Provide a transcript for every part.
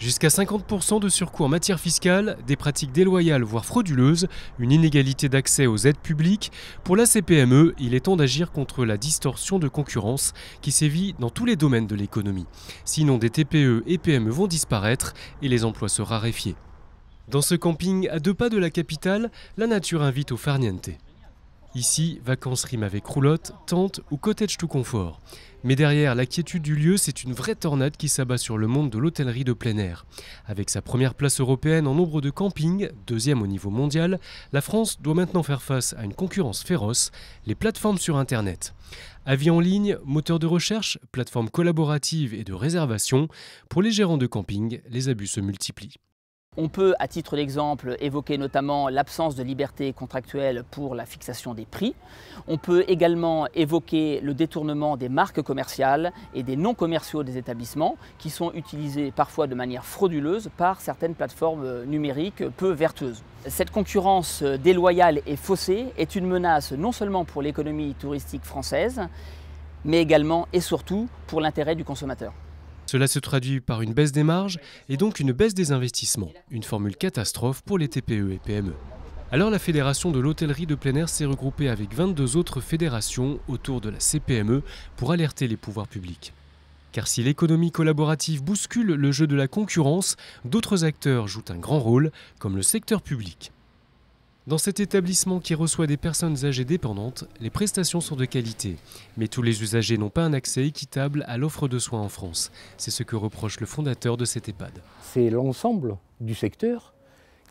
Jusqu'à 50% de surcoût en matière fiscale, des pratiques déloyales voire frauduleuses, une inégalité d'accès aux aides publiques. Pour la CPME, il est temps d'agir contre la distorsion de concurrence qui sévit dans tous les domaines de l'économie. Sinon, des TPE et PME vont disparaître et les emplois se raréfier. Dans ce camping à 2 pas de la capitale, la nature invite au farniente. Ici, vacances riment avec roulotte, tente ou cottage tout confort. Mais derrière la quiétude du lieu, c'est une vraie tornade qui s'abat sur le monde de l'hôtellerie de plein air. Avec sa première place européenne en nombre de campings, 2e au niveau mondial, la France doit maintenant faire face à une concurrence féroce, les plateformes sur Internet. Avis en ligne, moteurs de recherche, plateformes collaboratives et de réservation, pour les gérants de camping, les abus se multiplient. On peut, à titre d'exemple, évoquer notamment l'absence de liberté contractuelle pour la fixation des prix. On peut également évoquer le détournement des marques commerciales et des noms commerciaux des établissements qui sont utilisés parfois de manière frauduleuse par certaines plateformes numériques peu vertueuses. Cette concurrence déloyale et faussée est une menace non seulement pour l'économie touristique française, mais également et surtout pour l'intérêt du consommateur. Cela se traduit par une baisse des marges et donc une baisse des investissements, une formule catastrophe pour les TPE et PME. Alors la Fédération de l'hôtellerie de plein air s'est regroupée avec 22 autres fédérations autour de la CPME pour alerter les pouvoirs publics. Car si l'économie collaborative bouscule le jeu de la concurrence, d'autres acteurs jouent un grand rôle, comme le secteur public. Dans cet établissement qui reçoit des personnes âgées dépendantes, les prestations sont de qualité. Mais tous les usagers n'ont pas un accès équitable à l'offre de soins en France. C'est ce que reproche le fondateur de cet EHPAD. C'est l'ensemble du secteur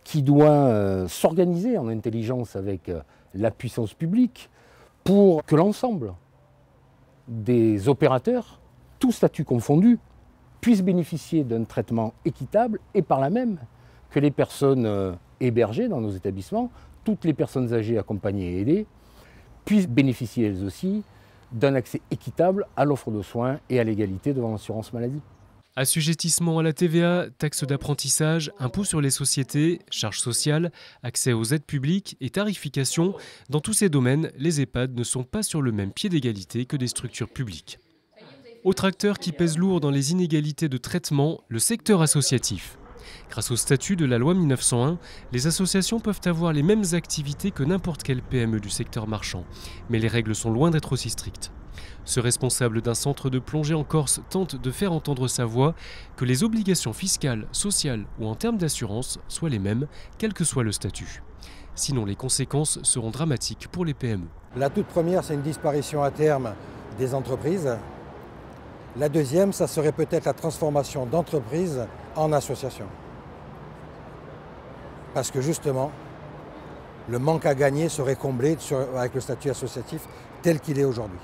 qui doit s'organiser en intelligence avec la puissance publique pour que l'ensemble des opérateurs, tous statuts confondus, puissent bénéficier d'un traitement équitable et par là même que les personnes hébergées dans nos établissements, toutes les personnes âgées accompagnées et aidées, puissent bénéficier elles aussi d'un accès équitable à l'offre de soins et à l'égalité devant l'assurance maladie. Assujettissement à la TVA, taxes d'apprentissage, impôts sur les sociétés, charges sociales, accès aux aides publiques et tarification, dans tous ces domaines, les EHPAD ne sont pas sur le même pied d'égalité que des structures publiques. Autre acteur qui pèse lourd dans les inégalités de traitement, le secteur associatif. Grâce au statut de la loi 1901, les associations peuvent avoir les mêmes activités que n'importe quelle PME du secteur marchand. Mais les règles sont loin d'être aussi strictes. Ce responsable d'un centre de plongée en Corse tente de faire entendre sa voix, que les obligations fiscales, sociales ou en termes d'assurance soient les mêmes, quel que soit le statut. Sinon, les conséquences seront dramatiques pour les PME. La toute première, c'est une disparition à terme des entreprises. La deuxième, ça serait peut-être la transformation d'entreprises en associations. Parce que justement, le manque à gagner serait comblé avec le statut associatif tel qu'il est aujourd'hui.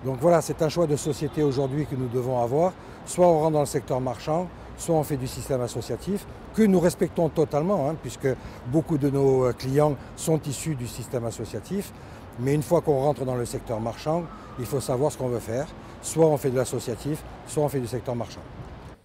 Donc voilà, c'est un choix de société aujourd'hui que nous devons avoir. Soit on rentre dans le secteur marchand, soit on fait du système associatif, que nous respectons totalement, puisque beaucoup de nos clients sont issus du système associatif. Mais une fois qu'on rentre dans le secteur marchand, il faut savoir ce qu'on veut faire. Soit on fait de l'associatif, soit on fait du secteur marchand.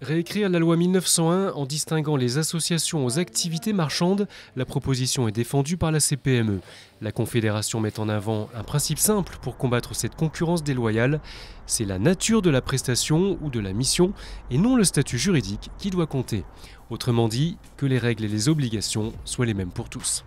Réécrire la loi 1901 en distinguant les associations aux activités marchandes, la proposition est défendue par la CPME. La Confédération met en avant un principe simple pour combattre cette concurrence déloyale. C'est la nature de la prestation ou de la mission et non le statut juridique qui doit compter. Autrement dit, que les règles et les obligations soient les mêmes pour tous.